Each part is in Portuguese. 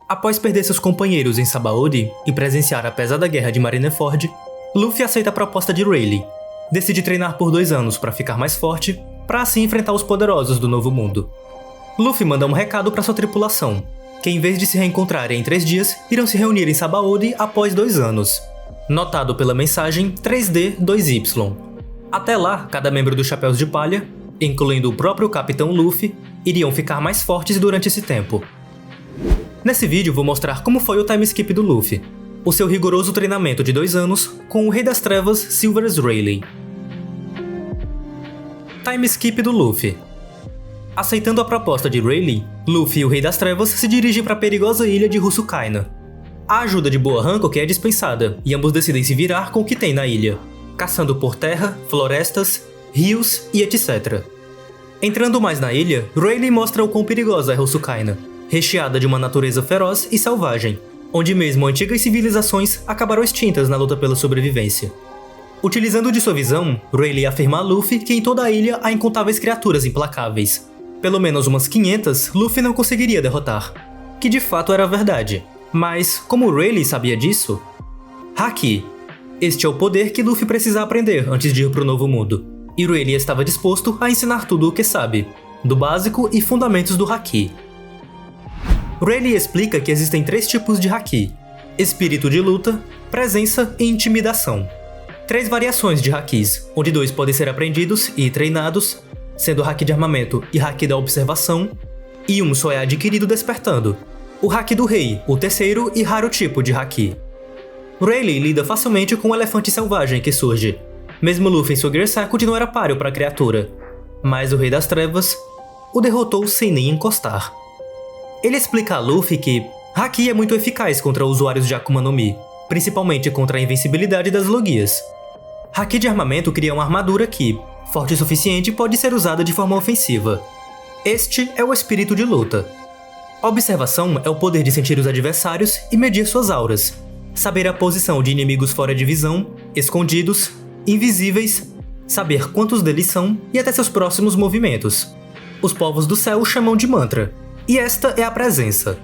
Após perder seus companheiros em Sabaody e presenciar a pesada guerra de Marineford, Luffy aceita a proposta de Rayleigh. Decide treinar por 2 anos para ficar mais forte, para assim enfrentar os poderosos do Novo Mundo. Luffy manda um recado para sua tripulação, que em vez de se reencontrarem em 3 dias, irão se reunir em Sabaody após 2 anos. Notado pela mensagem 3D2Y. Até lá, cada membro dos Chapéus de Palha, incluindo o próprio Capitão Luffy, iriam ficar mais fortes durante esse tempo. Nesse vídeo vou mostrar como foi o time skip do Luffy, o seu rigoroso treinamento de 2 anos com o Rei das Trevas Silvers Rayleigh. Time skip do Luffy. Aceitando a proposta de Rayleigh, Luffy e o Rei das Trevas se dirigem para a perigosa ilha de Rusukaina. A ajuda de Boa Hancock é dispensada e ambos decidem se virar com o que tem na ilha, caçando por terra, florestas, rios e etc. Entrando mais na ilha, Rayleigh mostra o quão perigosa é Rusukaina, recheada de uma natureza feroz e selvagem, onde mesmo antigas civilizações acabaram extintas na luta pela sobrevivência. Utilizando de sua visão, Rayleigh afirma a Luffy que em toda a ilha há incontáveis criaturas implacáveis. Pelo menos umas 500 Luffy não conseguiria derrotar, que de fato era verdade. Mas, como Rayleigh sabia disso? Haki. Este é o poder que Luffy precisa aprender antes de ir para o Novo Mundo, e Rayleigh estava disposto a ensinar tudo o que sabe, do básico e fundamentos do Haki. Rayleigh explica que existem 3 tipos de Haki: espírito de luta, presença e intimidação. 3 variações de Hakis, onde 2 podem ser aprendidos e treinados, sendo o Haki de armamento e Haki da observação, e um só é adquirido despertando, o Haki do Rei, o terceiro e raro tipo de Haki. Rayleigh lida facilmente com o elefante selvagem que surge, mesmo Luffy em sua Gear Circle não era páreo para a criatura, mas o Rei das Trevas o derrotou sem nem encostar. Ele explica a Luffy que Haki é muito eficaz contra usuários de Akuma no Mi, principalmente contra a invencibilidade das Logias. Haki de armamento cria uma armadura que, forte o suficiente, pode ser usada de forma ofensiva. Este é o espírito de luta. Observação é o poder de sentir os adversários e medir suas auras, saber a posição de inimigos fora de visão, escondidos, invisíveis, saber quantos deles são e até seus próximos movimentos. Os povos do céu chamam de mantra, e esta é a presença.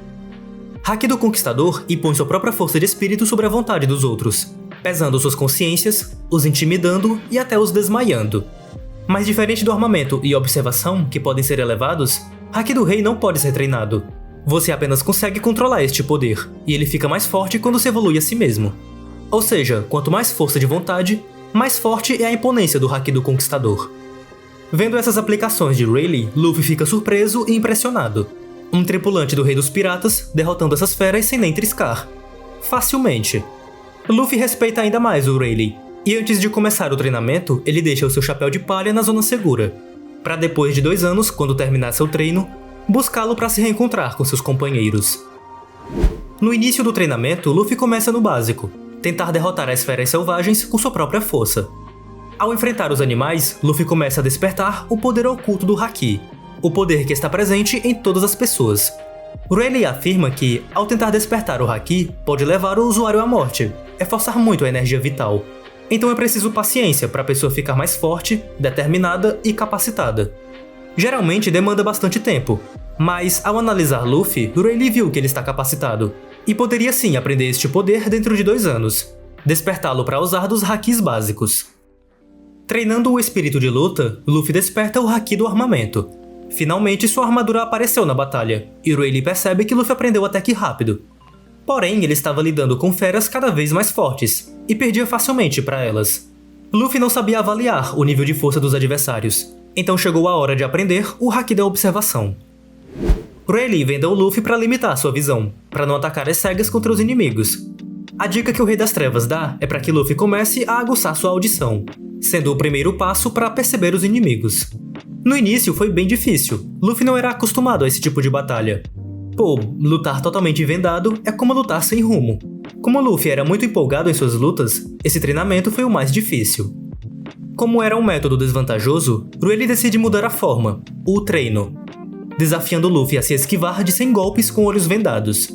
Haki do Conquistador impõe sua própria força de espírito sobre a vontade dos outros, pesando suas consciências, os intimidando e até os desmaiando. Mas diferente do armamento e observação, que podem ser elevados, Haki do Rei não pode ser treinado. Você apenas consegue controlar este poder, e ele fica mais forte quando se evolui a si mesmo. Ou seja, quanto mais força de vontade, mais forte é a imponência do Haki do Conquistador. Vendo essas aplicações de Rayleigh, Luffy fica surpreso e impressionado. Um tripulante do Rei dos Piratas derrotando essas feras sem nem triscar. Facilmente. Luffy respeita ainda mais o Rayleigh, e antes de começar o treinamento, ele deixa o seu chapéu de palha na zona segura, para depois de 2 anos, quando terminar seu treino, buscá-lo para se reencontrar com seus companheiros. No início do treinamento, Luffy começa no básico, tentar derrotar as feras selvagens com sua própria força. Ao enfrentar os animais, Luffy começa a despertar o poder oculto do Haki, o poder que está presente em todas as pessoas. Rayleigh afirma que, ao tentar despertar o Haki, pode levar o usuário à morte, é forçar muito a energia vital. Então é preciso paciência para a pessoa ficar mais forte, determinada e capacitada. Geralmente demanda bastante tempo, mas ao analisar Luffy, Rayleigh viu que ele está capacitado, e poderia sim aprender este poder dentro de 2 anos, despertá-lo para usar dos Hakis básicos. Treinando o espírito de luta, Luffy desperta o Haki do armamento. Finalmente sua armadura apareceu na batalha, e Rayleigh percebe que Luffy aprendeu até que rápido. Porém, ele estava lidando com feras cada vez mais fortes, e perdia facilmente para elas. Luffy não sabia avaliar o nível de força dos adversários, então chegou a hora de aprender o Haki da observação. Rayleigh vendeu Luffy para limitar sua visão, para não atacar as cegas contra os inimigos. A dica que o Rei das Trevas dá é para que Luffy comece a aguçar sua audição, sendo o primeiro passo para perceber os inimigos. No início foi bem difícil, Luffy não era acostumado a esse tipo de batalha. Pô, lutar totalmente vendado é como lutar sem rumo. Como Luffy era muito empolgado em suas lutas, esse treinamento foi o mais difícil. Como era um método desvantajoso, Rayleigh decide mudar a forma, o treino, desafiando Luffy a se esquivar de 100 golpes com olhos vendados.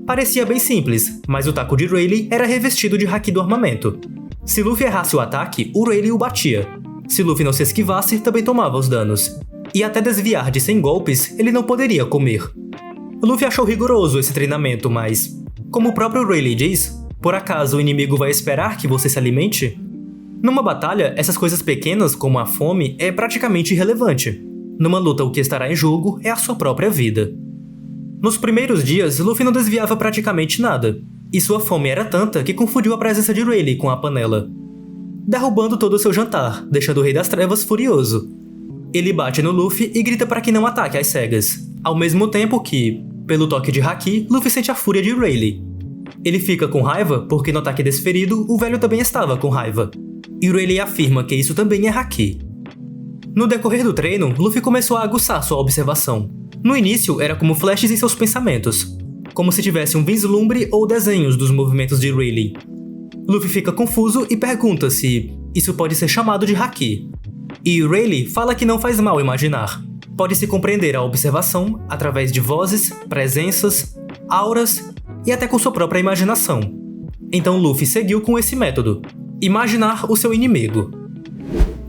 Parecia bem simples, mas o taco de Rayleigh era revestido de Haki do armamento. Se Luffy errasse o ataque, o Rayleigh o batia. Se Luffy não se esquivasse, também tomava os danos. E até desviar de 100 golpes, ele não poderia comer. Luffy achou rigoroso esse treinamento, mas, como o próprio Rayleigh diz, por acaso o inimigo vai esperar que você se alimente? Numa batalha, essas coisas pequenas, como a fome, é praticamente irrelevante. Numa luta, o que estará em jogo é a sua própria vida. Nos primeiros dias, Luffy não desviava praticamente nada, e sua fome era tanta que confundiu a presença de Rayleigh com a panela, derrubando todo o seu jantar, deixando o Rei das Trevas furioso. Ele bate no Luffy e grita para que não ataque às cegas, ao mesmo tempo que, pelo toque de Haki, Luffy sente a fúria de Rayleigh. Ele fica com raiva porque no ataque desferido, o velho também estava com raiva, e Rayleigh afirma que isso também é Haki. No decorrer do treino, Luffy começou a aguçar sua observação. No início, era como flashes em seus pensamentos, como se tivesse um vislumbre ou desenhos dos movimentos de Rayleigh. Luffy fica confuso e pergunta se isso pode ser chamado de Haki. E Rayleigh fala que não faz mal imaginar. Pode-se compreender a observação através de vozes, presenças, auras e até com sua própria imaginação. Então Luffy seguiu com esse método: imaginar o seu inimigo.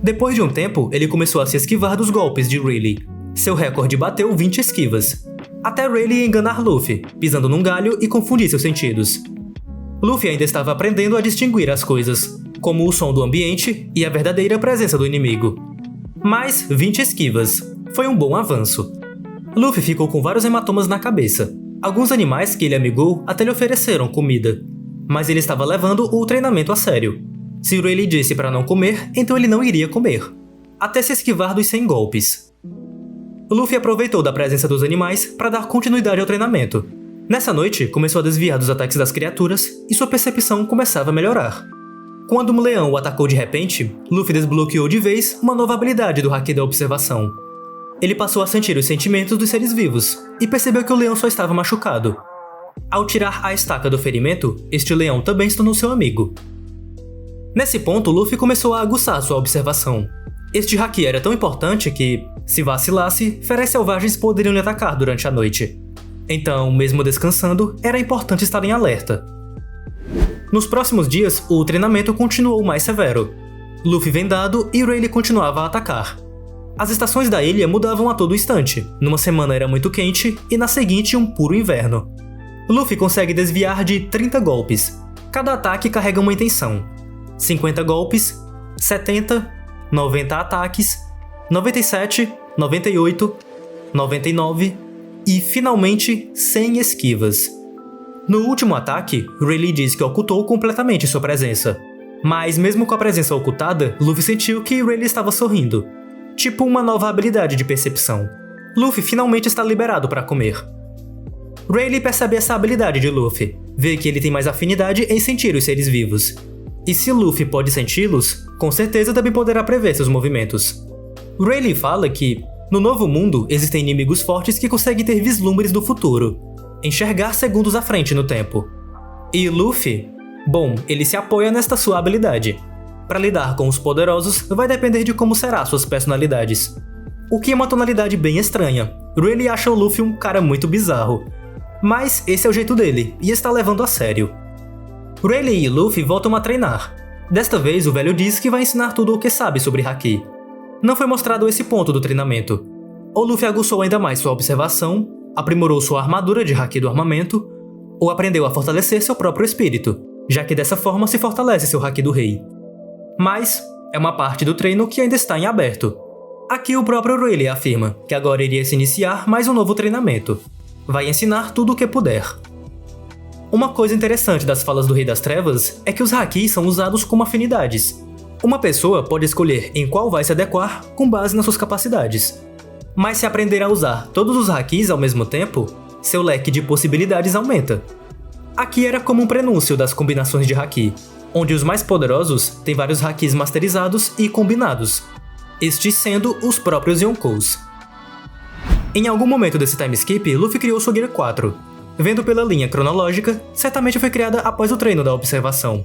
Depois de um tempo, ele começou a se esquivar dos golpes de Rayleigh. Seu recorde bateu 20 esquivas, até Rayleigh enganar Luffy, pisando num galho e confundir seus sentidos. Luffy ainda estava aprendendo a distinguir as coisas, como o som do ambiente e a verdadeira presença do inimigo. Mas 20 esquivas foi um bom avanço. Luffy ficou com vários hematomas na cabeça. Alguns animais que ele amigou até lhe ofereceram comida, mas ele estava levando o treinamento a sério. Se Rayleigh disse para não comer, então ele não iria comer, até se esquivar dos 100 golpes. Luffy aproveitou da presença dos animais para dar continuidade ao treinamento. Nessa noite, começou a desviar dos ataques das criaturas e sua percepção começava a melhorar. Quando um leão o atacou de repente, Luffy desbloqueou de vez uma nova habilidade do Haki da observação. Ele passou a sentir os sentimentos dos seres vivos e percebeu que o leão só estava machucado. Ao tirar a estaca do ferimento, este leão também se tornou seu amigo. Nesse ponto, Luffy começou a aguçar sua observação. Este Haki era tão importante que, se vacilasse, feras selvagens poderiam lhe atacar durante a noite. Então, mesmo descansando, era importante estar em alerta. Nos próximos dias, o treinamento continuou mais severo. Luffy vendado e Rayleigh continuava a atacar. As estações da ilha mudavam a todo instante. Numa semana era muito quente e na seguinte um puro inverno. Luffy consegue desviar de 30 golpes. Cada ataque carrega uma intenção. 50 golpes, 70, 90 ataques, 97, 98, 99 e, finalmente, 100 esquivas. No último ataque, Rayleigh diz que ocultou completamente sua presença. Mas mesmo com a presença ocultada, Luffy sentiu que Rayleigh estava sorrindo. Tipo uma nova habilidade de percepção. Luffy finalmente está liberado para comer. Rayleigh percebe essa habilidade de Luffy, vê que ele tem mais afinidade em sentir os seres vivos. E se Luffy pode senti-los, com certeza também poderá prever seus movimentos. Rayleigh fala que, no novo mundo, existem inimigos fortes que conseguem ter vislumbres do futuro, enxergar segundos à frente no tempo. E Luffy? Bom, ele se apoia nesta sua habilidade. Para lidar com os poderosos, vai depender de como serão suas personalidades. O que é uma tonalidade bem estranha. Rayleigh acha o Luffy um cara muito bizarro. Mas esse é o jeito dele, e está levando a sério. Rayleigh e Luffy voltam a treinar. Desta vez, o velho diz que vai ensinar tudo o que sabe sobre Haki. Não foi mostrado esse ponto do treinamento. Ou Luffy aguçou ainda mais sua observação, aprimorou sua armadura de Haki do armamento, ou aprendeu a fortalecer seu próprio espírito, já que dessa forma se fortalece seu Haki do rei. Mas é uma parte do treino que ainda está em aberto. Aqui o próprio Rayleigh afirma que agora iria se iniciar mais um novo treinamento. Vai ensinar tudo o que puder. Uma coisa interessante das falas do Rei das Trevas é que os Hakis são usados como afinidades. Uma pessoa pode escolher em qual vai se adequar com base nas suas capacidades. Mas se aprender a usar todos os Hakis ao mesmo tempo, seu leque de possibilidades aumenta. Aqui era como um prenúncio das combinações de Haki, onde os mais poderosos têm vários Hakis masterizados e combinados, estes sendo os próprios Yonkous. Em algum momento desse time skip, Luffy criou sua Gear 4. Vendo pela linha cronológica, certamente foi criada após o treino da observação.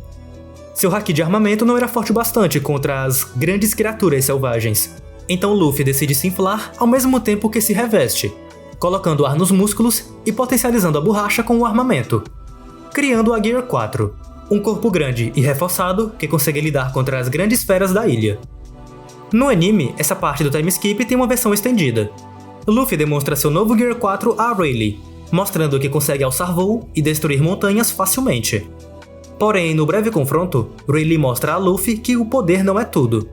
Seu Haki de armamento não era forte o bastante contra as grandes criaturas selvagens, então Luffy decide se inflar ao mesmo tempo que se reveste, colocando ar nos músculos e potencializando a borracha com o armamento, criando a Gear 4, um corpo grande e reforçado que consegue lidar contra as grandes feras da ilha. No anime, essa parte do time skip tem uma versão estendida. Luffy demonstra seu novo Gear 4 a Rayleigh, mostrando que consegue alçar voo e destruir montanhas facilmente. Porém, no breve confronto, Rayleigh mostra a Luffy que o poder não é tudo.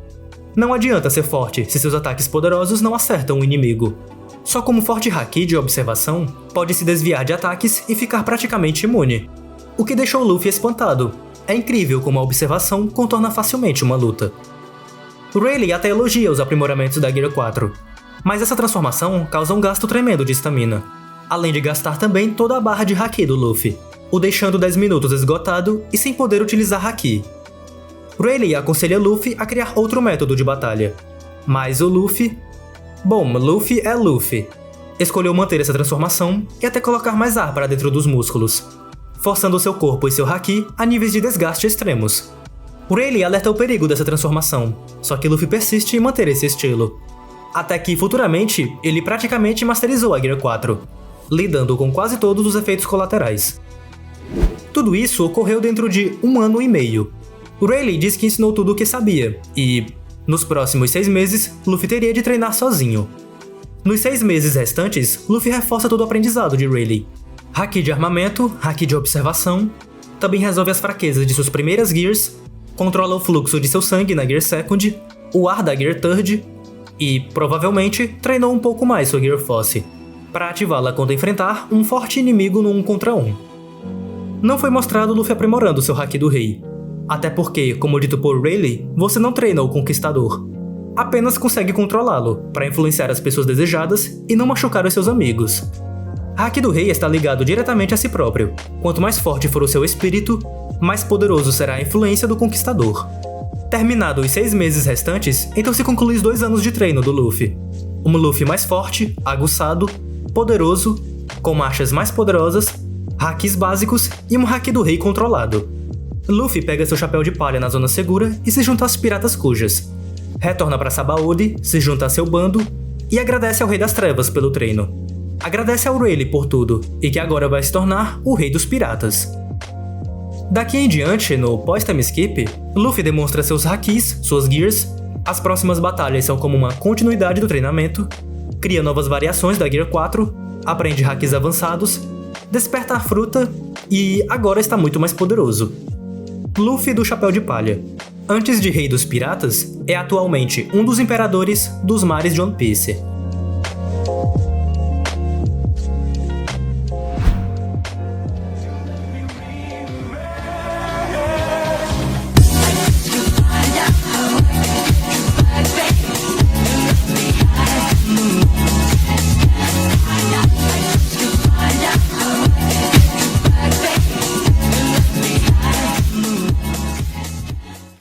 Não adianta ser forte se seus ataques poderosos não acertam o inimigo. Só como forte haki de observação, pode se desviar de ataques e ficar praticamente imune. O que deixou Luffy espantado. É incrível como a observação contorna facilmente uma luta. Rayleigh até elogia os aprimoramentos da Gear 4, mas essa transformação causa um gasto tremendo de estamina, além de gastar também toda a barra de haki do Luffy, o deixando 10 minutos esgotado e sem poder utilizar haki. Rayleigh aconselha Luffy a criar outro método de batalha, mas o Luffy... Bom, Luffy é Luffy. Escolheu manter essa transformação e até colocar mais ar para dentro dos músculos, forçando seu corpo e seu haki a níveis de desgaste extremos. Rayleigh alerta o perigo dessa transformação, só que Luffy persiste em manter esse estilo. Até que, futuramente, ele praticamente masterizou a Gear 4, lidando com quase todos os efeitos colaterais. Tudo isso ocorreu dentro de 1 ano e meio. Rayleigh diz que ensinou tudo o que sabia, e, nos próximos 6 meses, Luffy teria de treinar sozinho. Nos 6 meses restantes, Luffy reforça todo o aprendizado de Rayleigh. Haki de armamento, haki de observação, também resolve as fraquezas de suas primeiras Gears, controla o fluxo de seu sangue na Gear Second, o ar da Gear Third, e, provavelmente, treinou um pouco mais sua Gear Force, para ativá-la quando enfrentar um forte inimigo no 1 contra 1. Não foi mostrado Luffy aprimorando seu haki do rei, até porque, como dito por Rayleigh, você não treina o Conquistador. Apenas consegue controlá-lo, para influenciar as pessoas desejadas e não machucar os seus amigos. Haki do rei está ligado diretamente a si próprio. Quanto mais forte for o seu espírito, mais poderoso será a influência do Conquistador. Terminado os 6 meses restantes, então se conclui os 2 anos de treino do Luffy. Um Luffy mais forte, aguçado, poderoso, com marchas mais poderosas, hakis básicos e um haki do rei controlado. Luffy pega seu chapéu de palha na zona segura e se junta aos piratas cujas. Retorna para Sabaody, se junta a seu bando e agradece ao Rei das Trevas pelo treino. Agradece ao Rayleigh por tudo, e que agora vai se tornar o Rei dos Piratas. Daqui em diante, no pós-time skip, Luffy demonstra seus hakis, suas gears, as próximas batalhas são como uma continuidade do treinamento, cria novas variações da Gear 4, aprende hakis avançados, desperta a fruta e agora está muito mais poderoso. Luffy do Chapéu de Palha. Antes de Rei dos Piratas, é atualmente um dos imperadores dos mares de One Piece.